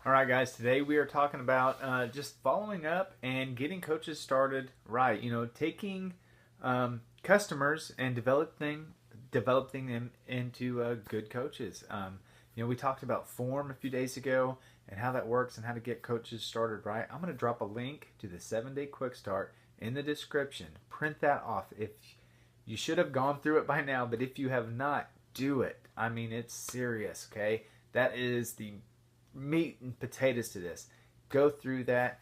All right, guys, today we are talking about just following up and getting coaches started right. Taking customers and developing them into good coaches. We talked about form a few days ago and how that works and how to get coaches started right. I'm going to drop a link to the 7-day quick start in the description. Print that off. If you should have gone through it by now, but if you have not, do it. I mean, it's serious, okay? That is the meat and potatoes to this. Go through that,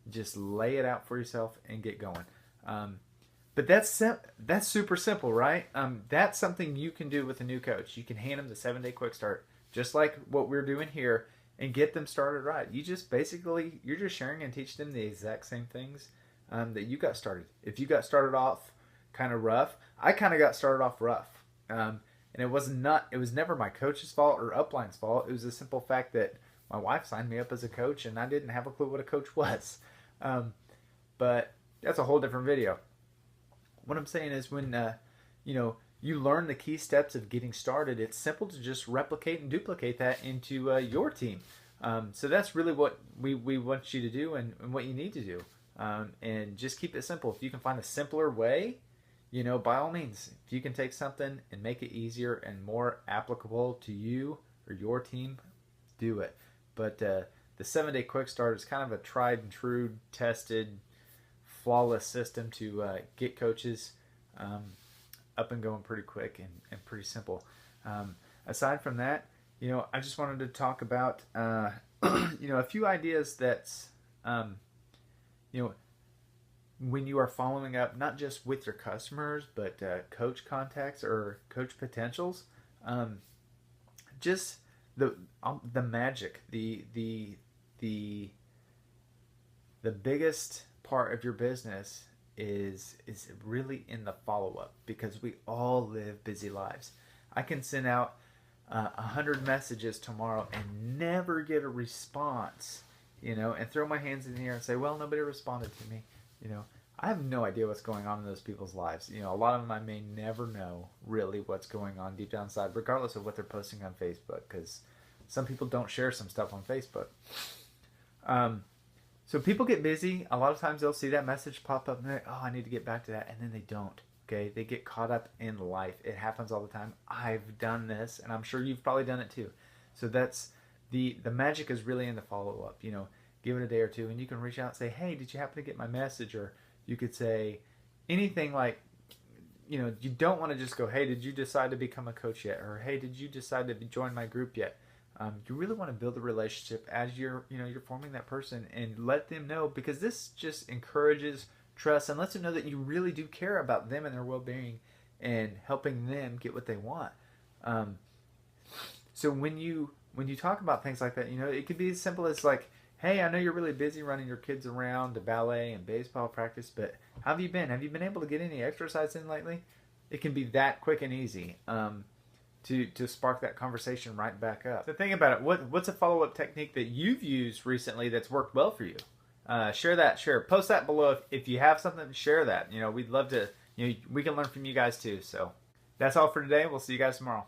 just lay it out for yourself, and get going. But that's super simple, right? That's something you can do with a new coach. You can hand them the 7-day quick start, just like what we're doing here, and get them started right. You're just sharing and teach them the exact same things that you got started. If you got started off kind of rough, I kind of got started off rough. And it was never my coach's fault or Upline's fault. It was the simple fact that my wife signed me up as a coach and I didn't have a clue what a coach was. But that's a whole different video. What I'm saying is when you learn the key steps of getting started, it's simple to just replicate and duplicate that into your team. So that's really what we want you to do and what you need to do. And just keep it simple. If you can find a simpler way, by all means, if you can take something and make it easier and more applicable to you or your team, do it. But the 7-day quick start is kind of a tried and true, tested, flawless system to get coaches up and going pretty quick and pretty simple. Aside from that, I just wanted to talk about a few ideas that's when you are following up, not just with your customers, but coach contacts or coach potentials, just the magic, the biggest part of your business is really in the follow up, because we all live busy lives. I can send out 100 messages tomorrow and never get a response, and throw my hands in the air and say, well, nobody responded to me. I have no idea what's going on in those people's lives. A lot of them I may never know really what's going on deep down inside, regardless of what they're posting on Facebook, because some people don't share some stuff on Facebook. So people get busy. A lot of times they'll see that message pop up and they're like, oh, I need to get back to that. And then they don't. Okay? They get caught up in life. It happens all the time. I've done this, and I'm sure you've probably done it too. So that's the magic is really in the follow-up. Give it a day or two, and you can reach out and say, hey, did you happen to get my message? Or you could say anything like, you don't want to just go, hey, did you decide to become a coach yet? Or, hey, did you decide to join my group yet? You really want to build a relationship as you're forming that person, and let them know, because this just encourages trust and lets them know that you really do care about them and their well-being and helping them get what they want. So when you talk about things like that, it could be as simple as like, hey, I know you're really busy running your kids around to ballet and baseball practice, but how have you been? Have you been able to get any exercise in lately? It can be that quick and easy to spark that conversation right back up. So think about it. What's a follow-up technique that you've used recently that's worked well for you? Share. Post that below. If you have something, share that. We'd love to, we can learn from you guys too. So that's all for today. We'll see you guys tomorrow.